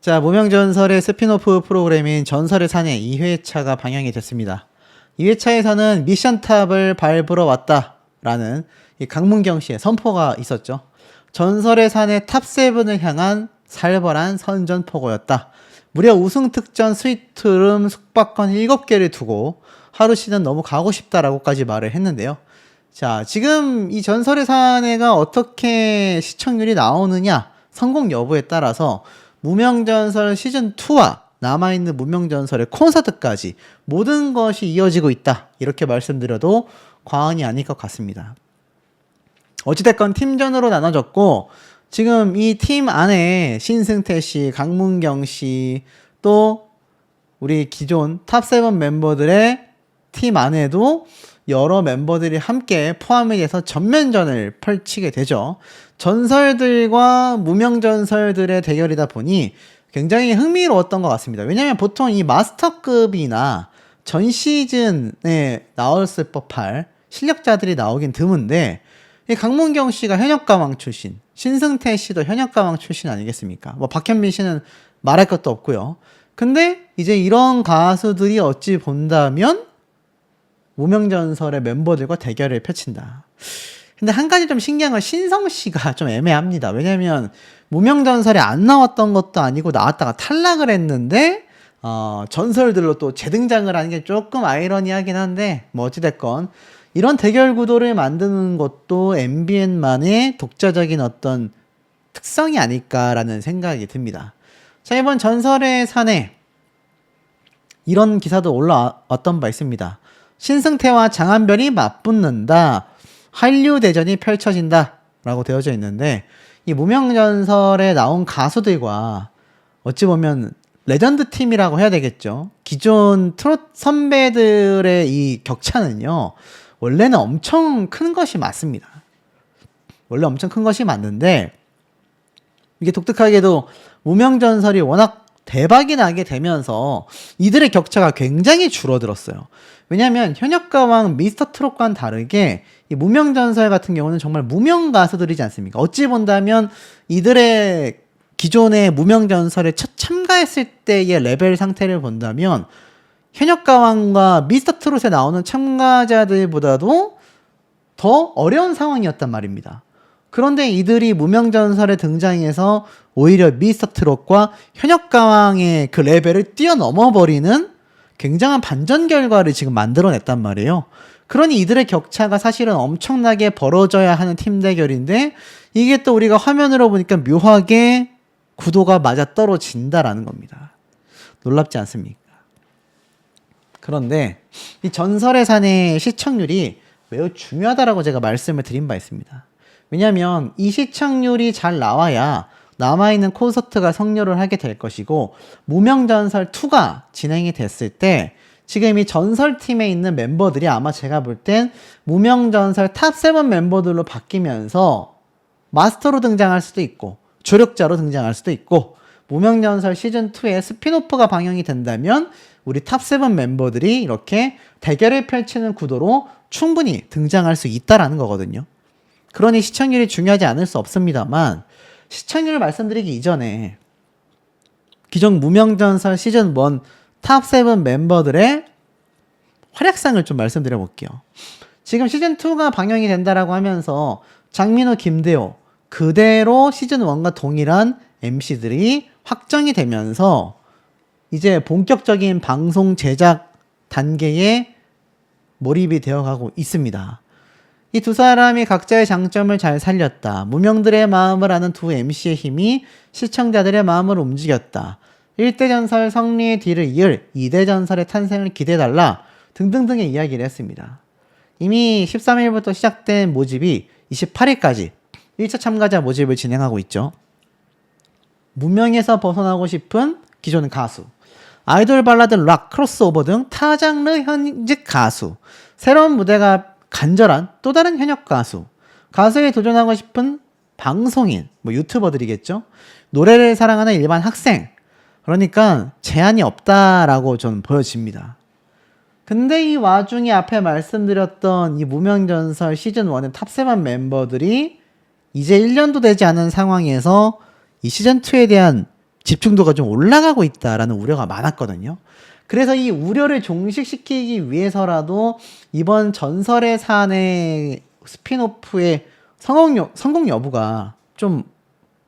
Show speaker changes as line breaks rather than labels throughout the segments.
자, 무명전설의 스피노프 프로그램인 전설의 사내 2회차가 방영이 됐습니다. 2회차에서는 미션탑을 밟으러 왔다라는 이 강문경 씨의 선포가 있었죠. 전설의 사내 탑7을 향한 살벌한 선전포고였다. 무려 우승 특전 스위트룸 숙박권 7개를 두고 하루 씨는 너무 가고 싶다라고까지 말을 했는데요. 자, 지금 이 전설의 사내가 어떻게 시청률이 나오느냐, 성공 여부에 따라서 무명전설 시즌2와 남아있는 무명전설의 콘서트까지 모든 것이 이어지고 있다. 이렇게 말씀드려도 과언이 아닐 것 같습니다. 어찌됐건 팀전으로 나눠졌고, 지금 이 팀 안에 신승태 씨, 강문경 씨, 또 우리 기존 탑7 멤버들의 팀 안에도 여러 멤버들이 함께 포함이 돼서 전면전을 펼치게 되죠. 전설들과 무명전설들의 대결이다 보니 굉장히 흥미로웠던 것 같습니다. 왜냐면 보통 이 마스터급이나 전 시즌에 나왔을 법할 실력자들이 나오긴 드문데, 이 강문경 씨가 현역가왕 출신, 신승태 씨도 현역가왕 출신 아니겠습니까? 뭐 박현민 씨는 말할 것도 없고요. 근데 이제 이런 가수들이 어찌 본다면 무명전설의 멤버들과 대결을 펼친다. 근데 한 가지 좀 신기한 건 신성 씨가 좀 애매합니다. 왜냐면 무명전설에 안 나왔던 것도 아니고 나왔다가 탈락을 했는데 전설들로 또 재등장을 하는 게 조금 아이러니하긴 한데, 뭐 어찌됐건 이런 대결 구도를 만드는 것도 MBN만의 독자적인 어떤 특성이 아닐까라는 생각이 듭니다. 자, 이번 전설의 사내 이런 기사도 올라왔던 바 있습니다. 신승태와 장한별이 맞붙는다. 한류 대전이 펼쳐진다. 라고 되어져 있는데, 이 무명전설에 나온 가수들과 어찌 보면 레전드 팀이라고 해야 되겠죠. 기존 트롯 선배들의 이 격차는요, 원래는 엄청 큰 것이 맞습니다. 원래 엄청 큰 것이 맞는데, 이게 독특하게도 무명전설이 워낙 대박이 나게 되면서 이들의 격차가 굉장히 줄어들었어요. 왜냐면 현역가왕 미스터트롯과는 다르게 이 무명전설 같은 경우는 정말 무명 가수들이지 않습니까? 어찌 본다면 이들의 기존의 무명전설에 첫 참가했을 때의 레벨 상태를 본다면 현역가왕과 미스터트롯에 나오는 참가자들보다도 더 어려운 상황이었단 말입니다. 그런데 이들이 무명전설에 등장해서 오히려 미스터트롯과 현역가왕의 그 레벨을 뛰어넘어버리는 굉장한 반전 결과를 지금 만들어냈단 말이에요. 그러니 이들의 격차가 사실은 엄청나게 벌어져야 하는 팀 대결인데, 이게 또 우리가 화면으로 보니까 묘하게 구도가 맞아떨어진다라는 겁니다. 놀랍지 않습니까? 그런데 이 전설의 사내 시청률이 매우 중요하다라고 제가 말씀을 드린 바 있습니다. 왜냐하면 이 시청률이 잘 나와야 남아있는 콘서트가 성료를 하게 될 것이고, 무명전설2가 진행이 됐을 때 지금 이 전설팀에 있는 멤버들이 아마 제가 볼 땐 무명전설 탑7 멤버들로 바뀌면서 마스터로 등장할 수도 있고 조력자로 등장할 수도 있고, 무명전설 시즌2의 스피노프가 방영이 된다면 우리 탑7 멤버들이 이렇게 대결을 펼치는 구도로 충분히 등장할 수 있다라는 거거든요. 그러니 시청률이 중요하지 않을 수 없습니다만, 시청률을 말씀드리기 이전에 기존 무명전설 시즌1 탑7 멤버들의 활약상을 좀 말씀드려 볼게요. 지금 시즌2가 방영이 된다라고 하면서 장민호, 김대호 그대로 시즌1과 동일한 MC들이 확정이 되면서 이제 본격적인 방송 제작 단계에 몰입이 되어가고 있습니다. 이 두 사람이 각자의 장점을 잘 살렸다. 무명들의 마음을 아는 두 MC의 힘이 시청자들의 마음을 움직였다. 1대 전설 성리의 뒤를 이을 2대 전설의 탄생을 기대해달라. 등등등의 이야기를 했습니다. 이미 13일부터 시작된 모집이 28일까지 1차 참가자 모집을 진행하고 있죠. 무명에서 벗어나고 싶은 기존 가수, 아이돌 발라드, 락, 크로스오버 등 타장르 현직 가수, 새로운 무대가 간절한 또 다른 현역 가수, 가수에 도전하고 싶은 방송인, 뭐 유튜버들이겠죠. 노래를 사랑하는 일반 학생. 그러니까 제한이 없다라고 저는 보여집니다. 근데 이 와중에 앞에 말씀드렸던 이 무명전설 시즌1의 탑7 멤버들이 이제 1년도 되지 않은 상황에서 이 시즌2에 대한 집중도가 좀 올라가고 있다라는 우려가 많았거든요. 그래서 이 우려를 종식시키기 위해서라도 이번 전설의 산의 스핀오프의 성공 여부가 좀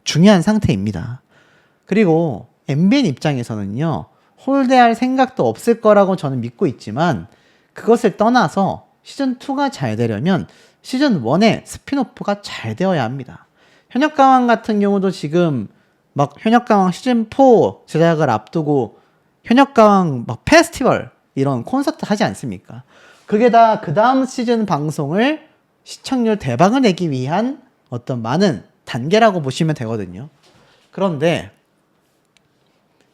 중요한 상태입니다. 그리고 MBN 입장에서는요, 홀대할 생각도 없을 거라고 저는 믿고 있지만 그것을 떠나서 시즌2가 잘 되려면 시즌1의 스핀오프가 잘 되어야 합니다. 현역가왕 같은 경우도 지금 막 현역가왕 시즌4 제작을 앞두고 현역가왕 막 페스티벌 이런 콘서트 하지 않습니까? 그게 다 그 다음 시즌 방송을 시청률 대박을 내기 위한 어떤 많은 단계라고 보시면 되거든요. 그런데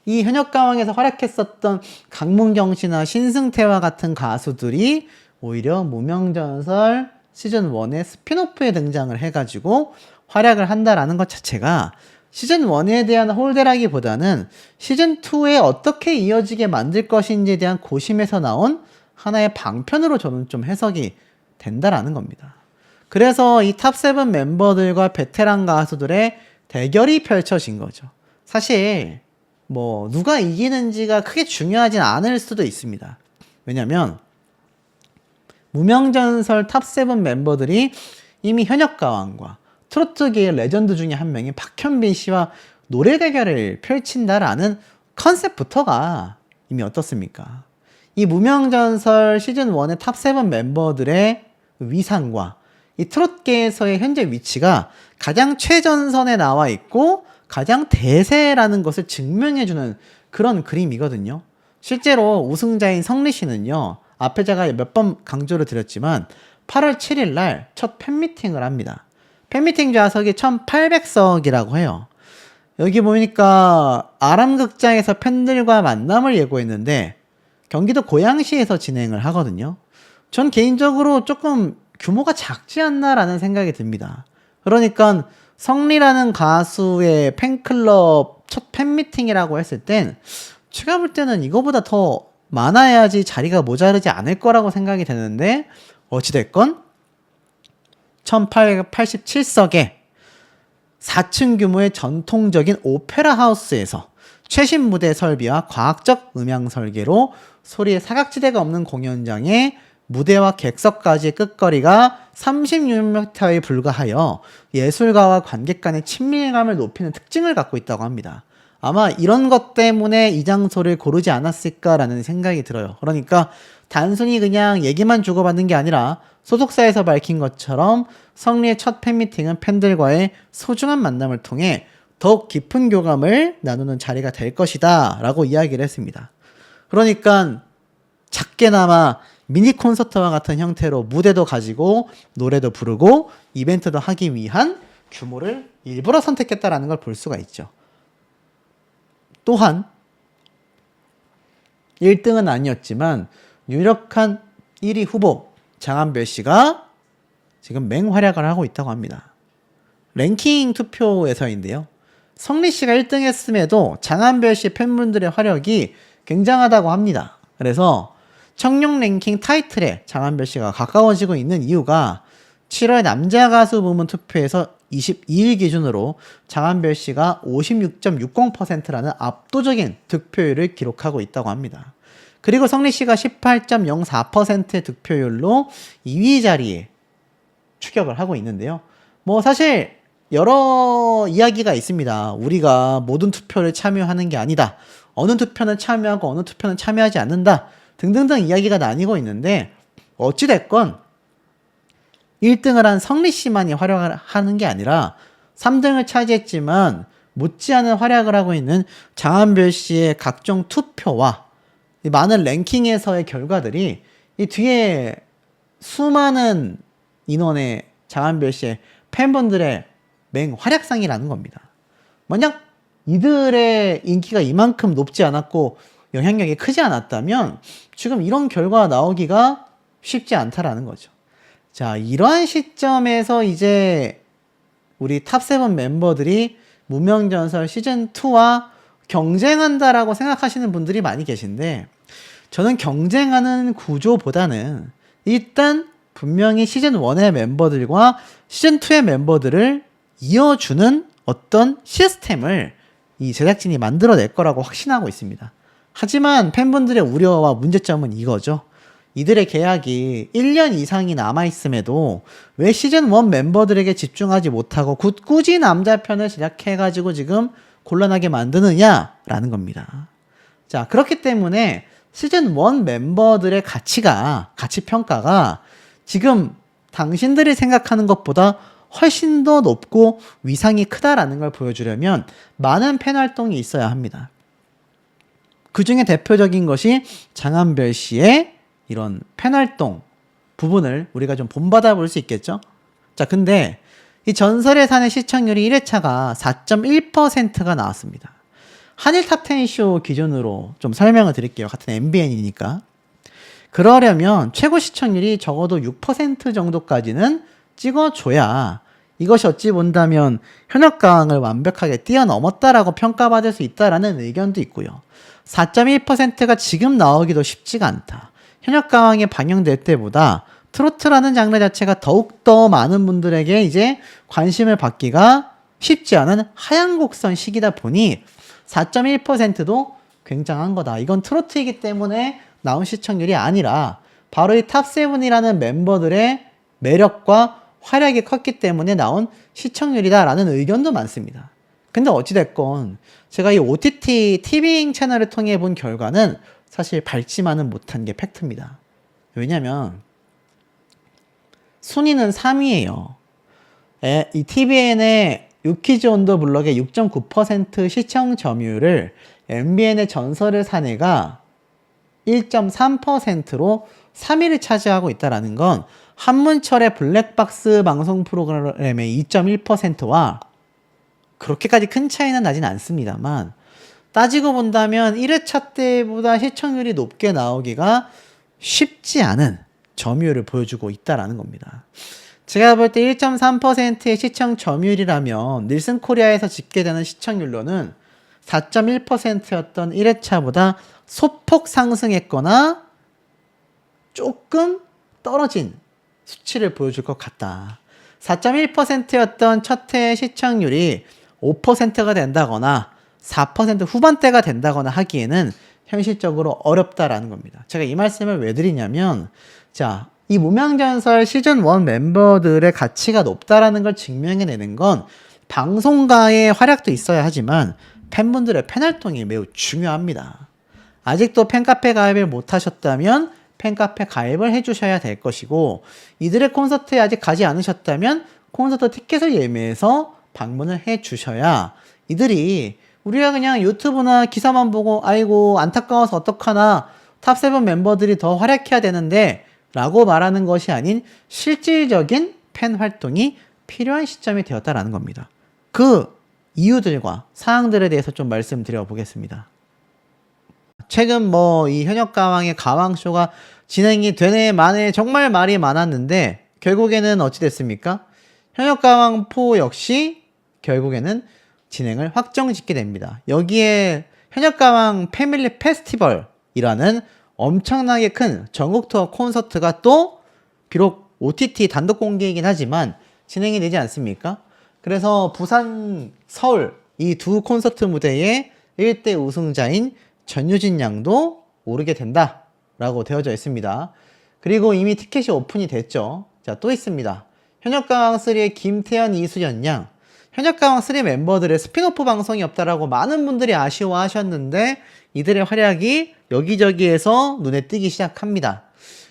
이 현역가왕에서 활약했었던 강문경 씨나 신승태와 같은 가수들이 오히려 무명전설 시즌1의 스핀오프에 등장을 해가지고 활약을 한다라는 것 자체가 시즌1에 대한 홀대라기보다는 시즌2에 어떻게 이어지게 만들 것인지에 대한 고심에서 나온 하나의 방편으로 저는 좀 해석이 된다라는 겁니다. 그래서 이 탑7 멤버들과 베테랑 가수들의 대결이 펼쳐진 거죠. 사실 뭐 누가 이기는지가 크게 중요하진 않을 수도 있습니다. 왜냐면 무명전설 탑7 멤버들이 이미 현역가왕과 트로트계의 레전드 중에 한 명인 박현빈 씨와 노래 대결을 펼친다라는 컨셉부터가 이미 어떻습니까? 이 무명전설 시즌1의 탑7 멤버들의 위상과 이 트롯계에서의 현재 위치가 가장 최전선에 나와 있고 가장 대세라는 것을 증명해주는 그런 그림이거든요. 실제로 우승자인 성리 씨는요, 앞에 제가 몇 번 강조를 드렸지만 8월 7일 날 첫 팬미팅을 합니다. 팬미팅 좌석이 1800석이라고 해요. 여기 보니까 아람극장에서 팬들과 만남을 예고했는데 경기도 고양시에서 진행을 하거든요. 전 개인적으로 조금 규모가 작지 않나라는 생각이 듭니다. 그러니까 성리라는 가수의 팬클럽 첫 팬미팅이라고 했을 땐 제가 볼 때는 이거보다 더 많아야지 자리가 모자르지 않을 거라고 생각이 되는데 어찌됐건 1887석의 4층 규모의 전통적인 오페라 하우스에서 최신 무대 설비와 과학적 음향 설계로 소리에 사각지대가 없는 공연장에 무대와 객석까지의 끝거리가 36m에 불과하여 예술가와 관객 간의 친밀감을 높이는 특징을 갖고 있다고 합니다. 아마 이런 것 때문에 이 장소를 고르지 않았을까라는 생각이 들어요. 그러니까 단순히 그냥 얘기만 주고받는 게 아니라 소속사에서 밝힌 것처럼 성리의 첫 팬미팅은 팬들과의 소중한 만남을 통해 더욱 깊은 교감을 나누는 자리가 될 것이다 라고 이야기를 했습니다. 그러니까 작게나마 미니 콘서트와 같은 형태로 무대도 가지고 노래도 부르고 이벤트도 하기 위한 규모를 일부러 선택했다라는 걸 볼 수가 있죠. 또한 1등은 아니었지만 유력한 1위 후보 장한별 씨가 지금 맹활약을 하고 있다고 합니다. 랭킹 투표에서인데요. 성리 씨가 1등 했음에도 장한별 씨 팬분들의 활약이 굉장하다고 합니다. 그래서 청룡 랭킹 타이틀에 장한별 씨가 가까워지고 있는 이유가 7월 남자 가수 부문 투표에서 22일 기준으로 장한별 씨가 56.60%라는 압도적인 득표율을 기록하고 있다고 합니다. 그리고 성리 씨가 18.04%의 득표율로 2위 자리에 추격을 하고 있는데요. 뭐 사실 여러 이야기가 있습니다. 우리가 모든 투표를 참여하는 게 아니다. 어느 투표는 참여하고 어느 투표는 참여하지 않는다. 등등등 이야기가 나뉘고 있는데 어찌됐건 1등을 한 성리 씨만이 활약을 하는 게 아니라 3등을 차지했지만 못지않은 활약을 하고 있는 장한별 씨의 각종 투표와 이 많은 랭킹에서의 결과들이 이 뒤에 수많은 인원의 장한별 씨의 팬분들의 맹활약상이라는 겁니다. 만약 이들의 인기가 이만큼 높지 않았고 영향력이 크지 않았다면 지금 이런 결과가 나오기가 쉽지 않다라는 거죠. 자, 이러한 시점에서 이제 우리 탑7 멤버들이 무명전설 시즌2와 경쟁한다라고 생각하시는 분들이 많이 계신데 저는 경쟁하는 구조보다는 일단 분명히 시즌1의 멤버들과 시즌2의 멤버들을 이어주는 어떤 시스템을 이 제작진이 만들어낼 거라고 확신하고 있습니다. 하지만 팬분들의 우려와 문제점은 이거죠. 이들의 계약이 1년 이상이 남아있음에도 왜 시즌1 멤버들에게 집중하지 못하고 굳이 남자편을 제작해가지고 지금 곤란하게 만드느냐라는 겁니다. 자, 그렇기 때문에 시즌1 멤버들의 가치 평가가 지금 당신들이 생각하는 것보다 훨씬 더 높고 위상이 크다라는 걸 보여주려면 많은 팬 활동이 있어야 합니다. 그 중에 대표적인 것이 장한별 씨의 이런 팬 활동 부분을 우리가 좀 본받아 볼 수 있겠죠? 자, 근데 이 전설의 산의 시청률이 1회차가 4.1%가 나왔습니다. 한일 탑10 쇼 기준으로 좀 설명을 드릴게요. 같은 MBN이니까. 그러려면 최고 시청률이 적어도 6% 정도까지는 찍어줘야 이것이 어찌 본다면 현역가왕을 완벽하게 뛰어넘었다라고 평가받을 수 있다라는 의견도 있고요. 4.1%가 지금 나오기도 쉽지가 않다. 현역가왕에 방영될 때보다 트로트라는 장르 자체가 더욱더 많은 분들에게 이제 관심을 받기가 쉽지 않은 하얀 곡선 시기다 보니 4.1%도 굉장한 거다. 이건 트로트이기 때문에 나온 시청률이 아니라 바로 이 탑7이라는 멤버들의 매력과 활약이 컸기 때문에 나온 시청률이다라는 의견도 많습니다. 근데 어찌됐건 제가 이 OTT 티빙 채널을 통해 본 결과는 사실 밝지만은 못한 게 팩트입니다. 왜냐면 순위는 3위예요. 이 TVN의 유키즈 온 더 블럭의 6.9% 시청 점유율을 MBN의 전설의 사내가 1.3%로 3위를 차지하고 있다는 건 한문철의 블랙박스 방송 프로그램의 2.1%와 그렇게까지 큰 차이는 나진 않습니다만 따지고 본다면 1회차 때보다 시청률이 높게 나오기가 쉽지 않은 점유율을 보여주고 있다는 겁니다. 제가 볼 때 1.3%의 시청 점유율이라면 닐슨 코리아에서 집계되는 시청률로는 4.1%였던 1회차보다 소폭 상승했거나 조금 떨어진 수치를 보여줄 것 같다. 4.1%였던 첫 해 시청률이 5%가 된다거나 4% 후반대가 된다거나 하기에는 현실적으로 어렵다라는 겁니다. 제가 이 말씀을 왜 드리냐면, 자, 이 무명전설 시즌1 멤버들의 가치가 높다라는 걸 증명해내는 건 방송가의 활약도 있어야 하지만 팬분들의 팬활동이 매우 중요합니다. 아직도 팬카페 가입을 못하셨다면 팬카페 가입을 해주셔야 될 것이고, 이들의 콘서트에 아직 가지 않으셨다면 콘서트 티켓을 예매해서 방문을 해주셔야 이들이 우리가 그냥 유튜브나 기사만 보고 아이고 안타까워서 어떡하나 탑7 멤버들이 더 활약해야 되는데 라고 말하는 것이 아닌 실질적인 팬 활동이 필요한 시점이 되었다라는 겁니다. 그 이유들과 사항들에 대해서 좀 말씀드려 보겠습니다. 최근 이 현역가왕의 가왕쇼가 진행이 되네 마네 정말 말이 많았는데 결국에는 어찌 됐습니까? 현역가왕4 역시 결국에는 진행을 확정짓게 됩니다. 여기에 현역가왕 패밀리 페스티벌이라는 엄청나게 큰 전국 투어 콘서트가 또 비록 OTT 단독 공개이긴 하지만 진행이 되지 않습니까? 그래서 부산, 서울 이 두 콘서트 무대에 1대 우승자인 전유진 양도 오르게 된다라고 되어져 있습니다. 그리고 이미 티켓이 오픈이 됐죠. 자, 또 있습니다. 현역가왕3의 김태현, 이수연 양. 현역가왕3 멤버들의 스피노프 방송이 없다라고 많은 분들이 아쉬워하셨는데 이들의 활약이 여기저기에서 눈에 띄기 시작합니다.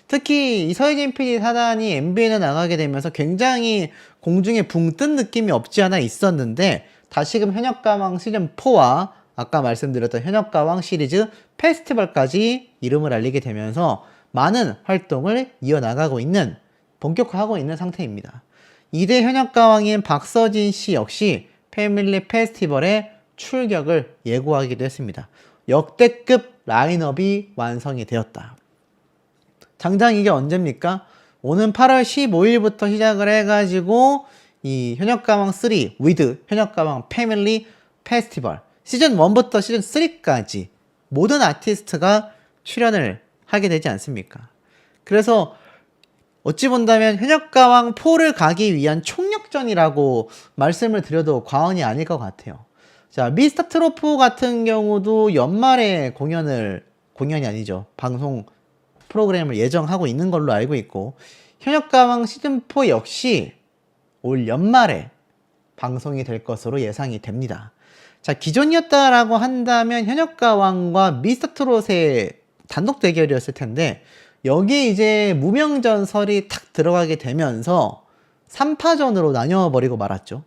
특히 이서희진 PD 사단이 MBN에 나가게 되면서 굉장히 공중에 붕 뜬 느낌이 없지 않아 있었는데 다시금 현역가왕 시즌4와 아까 말씀드렸던 현역가왕 시리즈 페스티벌까지 이름을 알리게 되면서 많은 활동을 이어나가고 있는, 본격화하고 있는 상태입니다. 2대 현역가왕인 박서진 씨 역시 패밀리 페스티벌에 출격을 예고하기도 했습니다. 역대급 라인업이 완성이 되었다. 당장 이게 언제입니까? 오는 8월 15일부터 시작을 해가지고 이 현역가왕 3 with 현역가왕 패밀리 페스티벌 시즌 1부터 시즌 3까지 모든 아티스트가 출연을 하게 되지 않습니까? 그래서 어찌 본다면 현역가왕 4를 가기 위한 총력전이라고 말씀을 드려도 과언이 아닐 것 같아요. 자, 미스터 트롯4 같은 경우도 연말에 공연이 아니죠. 방송 프로그램을 예정하고 있는 걸로 알고 있고, 현역가왕 시즌4 역시 올 연말에 방송이 될 것으로 예상이 됩니다. 자, 기존이었다라고 한다면 현역가왕과 미스터 트롯의 단독 대결이었을 텐데, 여기에 이제 무명전설이 탁 들어가게 되면서 3파전으로 나뉘어버리고 말았죠.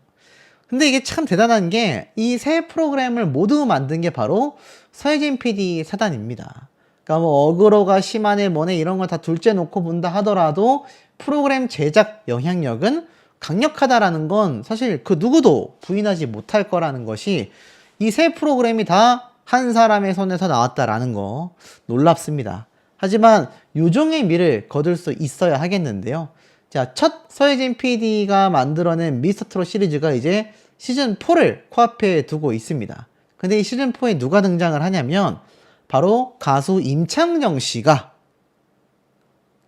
근데 이게 참 대단한 게 이 세 프로그램을 모두 만든 게 바로 서혜진 PD 사단입니다. 그러니까 뭐 어그로가 심하네 뭐네 이런 걸 다 둘째 놓고 본다 하더라도 프로그램 제작 영향력은 강력하다라는 건 사실 그 누구도 부인하지 못할 거라는 것이 이 세 프로그램이 다 한 사람의 손에서 나왔다라는 거 놀랍습니다. 하지만 요정의 미를 거둘 수 있어야 하겠는데요. 자, 첫 서혜진 PD가 만들어낸 미스터 트롯 시리즈가 이제 시즌4를 코앞에 두고 있습니다. 근데 이 시즌4에 누가 등장을 하냐면 바로 가수 임창정 씨가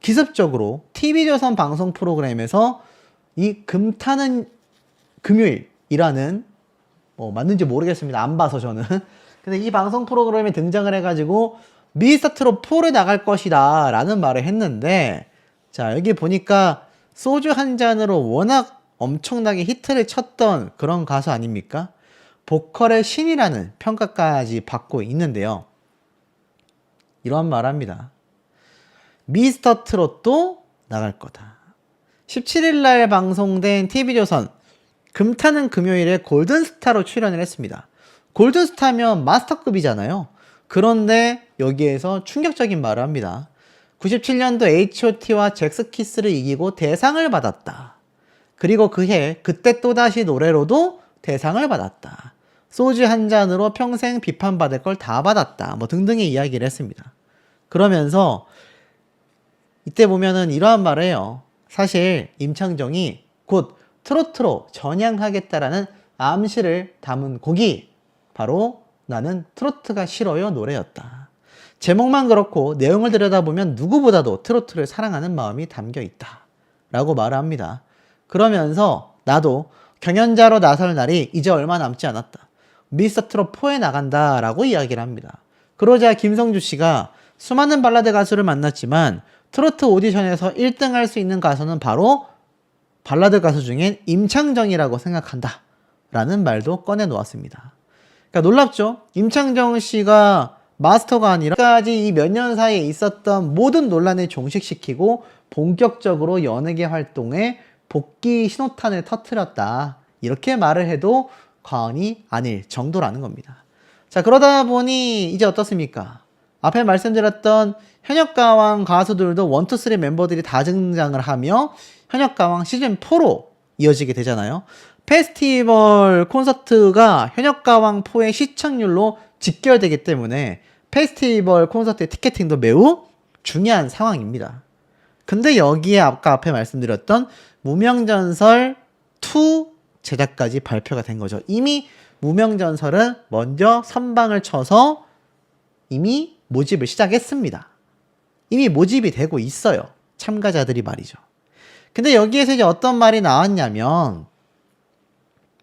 기습적으로 TV조선 방송 프로그램에서 이 금타는 금요일이라는 맞는지 모르겠습니다. 안 봐서 저는. 근데 이 방송 프로그램에 등장을 해가지고 미스터 트롯 4를 나갈 것이다 라는 말을 했는데, 자, 여기 보니까 소주 한 잔으로 워낙 엄청나게 히트를 쳤던 그런 가수 아닙니까? 보컬의 신이라는 평가까지 받고 있는데요. 이런 말 합니다. 미스터 트롯도 나갈 거다. 17일날 방송된 TV조선 금타는 금요일에 골든스타로 출연을 했습니다. 골든스타면 마스터급이잖아요. 그런데 여기에서 충격적인 말을 합니다. 97년도 H.O.T와 잭스키스를 이기고 대상을 받았다. 그리고 그해 그때 또다시 노래로도 대상을 받았다. 소주 한 잔으로 평생 비판받을 걸 다 받았다. 뭐 등등의 이야기를 했습니다. 그러면서 이때 보면은 이러한 말을 해요. 사실 임창정이 곧 트로트로 전향하겠다라는 암시를 담은 곡이 바로 나는 트로트가 싫어요 노래였다. 제목만 그렇고 내용을 들여다보면 누구보다도 트로트를 사랑하는 마음이 담겨 있다 라고 말을 합니다. 그러면서 나도 경연자로 나설 날이 이제 얼마 남지 않았다. 미스터 트롯 4에 나간다 라고 이야기를 합니다. 그러자 김성주 씨가 수많은 발라드 가수를 만났지만 트로트 오디션에서 1등 할 수 있는 가수는 바로 발라드 가수 중엔 임창정이라고 생각한다 라는 말도 꺼내 놓았습니다. 그러니까 놀랍죠? 임창정 씨가 마스터가 아니라 까지 이 몇 년 사이에 있었던 모든 논란을 종식시키고 본격적으로 연예계 활동에 복귀 신호탄을 터뜨렸다. 이렇게 말을 해도 과언이 아닐 정도라는 겁니다. 자, 그러다 보니 이제 어떻습니까? 앞에 말씀드렸던 현역가왕 가수들도 1, 2, 3 멤버들이 다 등장을 하며 현역가왕 시즌4로 이어지게 되잖아요. 페스티벌 콘서트가 현역가왕4의 시청률로 직결되기 때문에 페스티벌 콘서트의 티켓팅도 매우 중요한 상황입니다. 근데 여기에 아까 앞에 말씀드렸던 무명전설 2 제작까지 발표가 된 거죠. 이미 무명전설은 먼저 선방을 쳐서 이미 모집을 시작했습니다. 이미 모집이 되고 있어요. 참가자들이 말이죠. 근데 여기에서 이제 어떤 말이 나왔냐면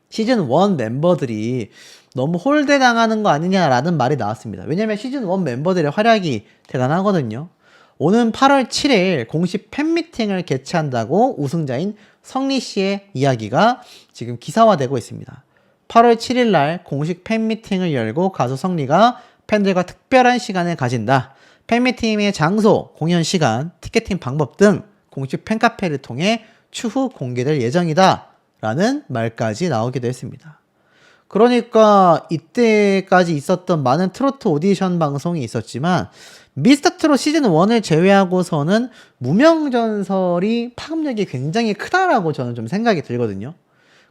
시즌1 멤버들이 너무 홀대당하는 거 아니냐라는 말이 나왔습니다. 왜냐면 시즌1 멤버들의 활약이 대단하거든요. 오는 8월 7일 공식 팬미팅을 개최한다고 우승자인 성리씨의 이야기가 지금 기사화되고 있습니다. 8월 7일 날 공식 팬미팅을 열고 가수 성리가 팬들과 특별한 시간을 가진다. 팬미팅의 장소, 공연 시간, 티켓팅 방법 등 공식 팬카페를 통해 추후 공개될 예정이다 라는 말까지 나오기도 했습니다. 그러니까 이때까지 있었던 많은 트로트 오디션 방송이 있었지만 미스터 트롯 시즌1을 제외하고서는 무명전설이 파급력이 굉장히 크다라고 저는 좀 생각이 들거든요.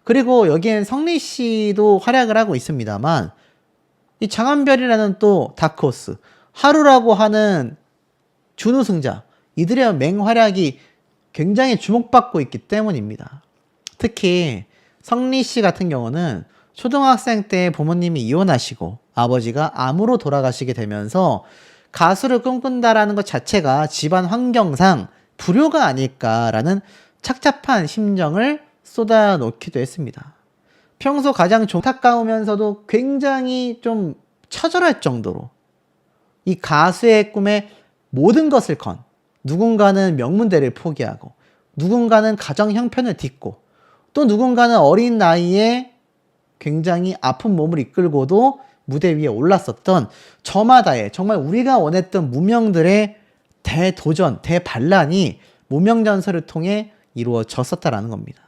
그리고 여기엔 성리씨도 활약을 하고 있습니다만 이 장한별이라는 또 다크호스, 하루라고 하는 준우승자, 이들의 맹활약이 굉장히 주목받고 있기 때문입니다. 특히 성리씨 같은 경우는 초등학생 때 부모님이 이혼하시고 아버지가 암으로 돌아가시게 되면서 가수를 꿈꾼다라는 것 자체가 집안 환경상 불효가 아닐까라는 착잡한 심정을 쏟아놓기도 했습니다. 평소 가장 안타까우면서도 굉장히 좀 처절할 정도로 이 가수의 꿈에 모든 것을 건, 누군가는 명문대를 포기하고 누군가는 가정 형편을 딛고 또 누군가는 어린 나이에 굉장히 아픈 몸을 이끌고도 무대 위에 올랐었던 저마다의 정말 우리가 원했던 무명들의 대도전, 대반란이 무명전설을 통해 이루어졌었다라는 겁니다.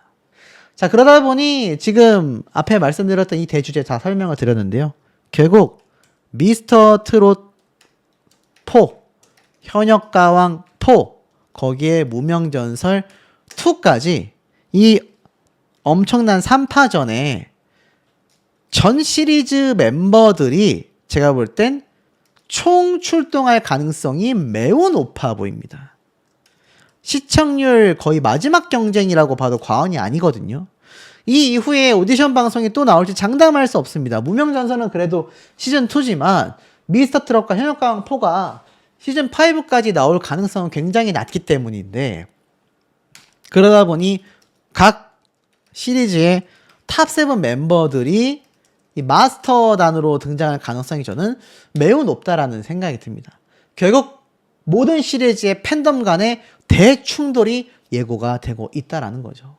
자, 그러다 보니 지금 앞에 말씀드렸던 이 대주제 다 설명을 드렸는데요. 결국 미스터 트롯 4, 현역가왕 4, 거기에 무명전설 2까지 이 엄청난 3파전에 전 시리즈 멤버들이 제가 볼 땐 총 출동할 가능성이 매우 높아 보입니다. 시청률 거의 마지막 경쟁이라고 봐도 과언이 아니거든요. 이 이후에 오디션 방송이 또 나올지 장담할 수 없습니다. 무명전설은 그래도 시즌2지만 미스터 트롯과 현역가왕 4가 시즌5까지 나올 가능성은 굉장히 낮기 때문인데, 그러다 보니 각 시리즈의 탑7 멤버들이 이 마스터단으로 등장할 가능성이 저는 매우 높다라는 생각이 듭니다. 결국 모든 시리즈의 팬덤 간의 대충돌이 예고가 되고 있다라는 거죠.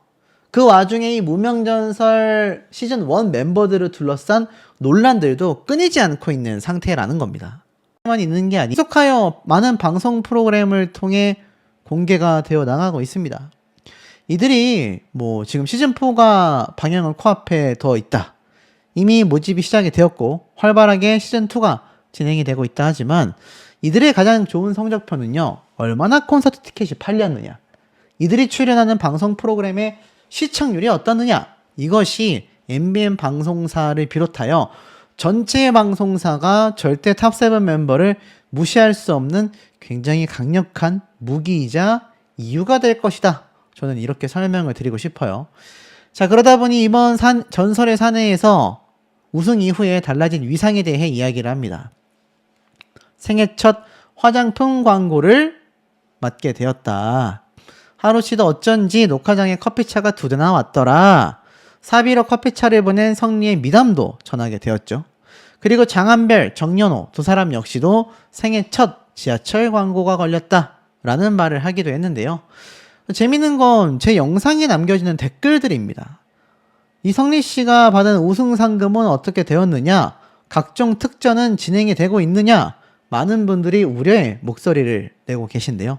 그 와중에 이 무명전설 시즌1 멤버들을 둘러싼 논란들도 끊이지 않고 있는 상태라는 겁니다. 만 있는 게 아니라 계속하여 많은 방송 프로그램을 통해 공개가 되어 나가고 있습니다. 이들이 뭐 지금 시즌4가 방영을 코앞에 더 있다, 이미 모집이 시작이 되었고 활발하게 시즌2가 진행이 되고 있다 하지만, 이들의 가장 좋은 성적표는요, 얼마나 콘서트 티켓이 팔렸느냐, 이들이 출연하는 방송 프로그램의 시청률이 어떻느냐, 이것이 MBN 방송사를 비롯하여 전체 방송사가 절대 탑7 멤버를 무시할 수 없는 굉장히 강력한 무기이자 이유가 될 것이다, 저는 이렇게 설명을 드리고 싶어요. 자, 그러다 보니 이번 전설의 사내에서 우승 이후에 달라진 위상에 대해 이야기를 합니다. 생애 첫 화장품 광고를 맡게 되었다. 하루씨도 어쩐지 녹화장에 커피차가 2대나 왔더라. 사비로 커피차를 보낸 성리의 미담도 전하게 되었죠. 그리고 장한별, 정연호 두 사람 역시도 생애 첫 지하철 광고가 걸렸다 라는 말을 하기도 했는데요. 재밌는 건 제 영상에 남겨지는 댓글들입니다. 이성리 씨가 받은 우승 상금은 어떻게 되었느냐? 각종 특전은 진행이 되고 있느냐? 많은 분들이 우려의 목소리를 내고 계신데요.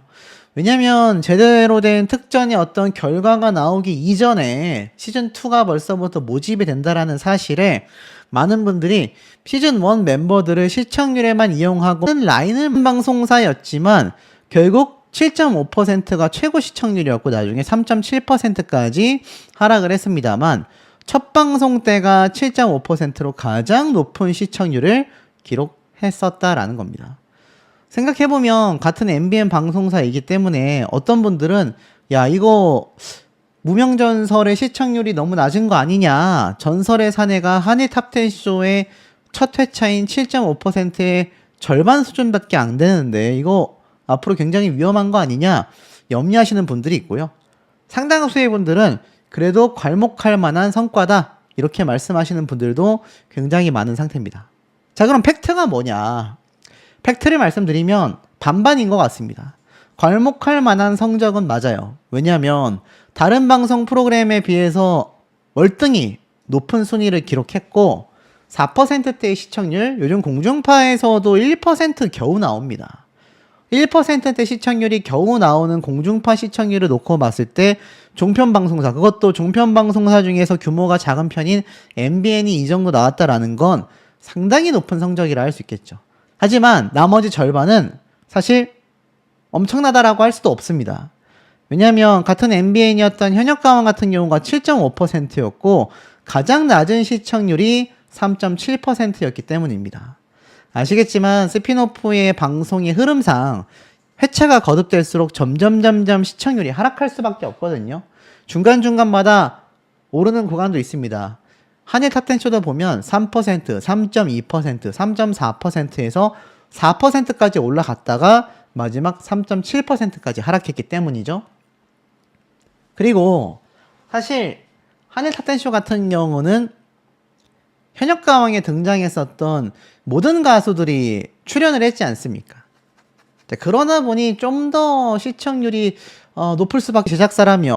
왜냐면 제대로 된 특전의 어떤 결과가 나오기 이전에 시즌2가 벌써부터 모집이 된다라는 사실에 많은 분들이 시즌1 멤버들을 시청률에만 이용하고 라인을 방송사였지만 결국 7.5%가 최고 시청률이었고 나중에 3.7%까지 하락을 했습니다만, 첫 방송 때가 7.5%로 가장 높은 시청률을 기록했었다라는 겁니다. 생각해보면 같은 MBN 방송사이기 때문에 어떤 분들은 야, 이거 무명전설의 시청률이 너무 낮은 거 아니냐, 전설의 사내가 한일 탑10 쇼의 첫 회차인 7.5%의 절반 수준밖에 안 되는데 이거 앞으로 굉장히 위험한 거 아니냐 염려하시는 분들이 있고요. 상당수의 분들은 그래도 괄목할 만한 성과다 이렇게 말씀하시는 분들도 굉장히 많은 상태입니다. 자, 그럼 팩트가 뭐냐? 팩트를 말씀드리면 반반인 것 같습니다. 괄목할 만한 성적은 맞아요. 왜냐하면 다른 방송 프로그램에 비해서 월등히 높은 순위를 기록했고 4%대의 시청률, 요즘 공중파에서도 1% 겨우 나옵니다. 1%대 시청률이 겨우 나오는 공중파 시청률을 놓고 봤을 때 종편방송사, 그것도 종편방송사 중에서 규모가 작은 편인 MBN이 이 정도 나왔다라는 건 상당히 높은 성적이라 할 수 있겠죠. 하지만 나머지 절반은 사실 엄청나다라고 할 수도 없습니다. 왜냐하면 같은 MBN이었던 현역가왕 같은 경우가 7.5%였고 가장 낮은 시청률이 3.7%였기 때문입니다. 아시겠지만 스피노프의 방송의 흐름상 회차가 거듭될수록 점점 시청률이 하락할 수밖에 없거든요. 중간중간마다 오르는 구간도 있습니다. 한일 탑10쇼도 보면 3%, 3.2%, 3.4%에서 4%까지 올라갔다가 마지막 3.7%까지 하락했기 때문이죠. 그리고 사실 한일 탑10쇼 같은 경우는 현역 가왕에 등장했었던 모든 가수들이 출연을 했지 않습니까? 자, 그러다 보니 좀 더 시청률이 높을 수밖에 제작사라면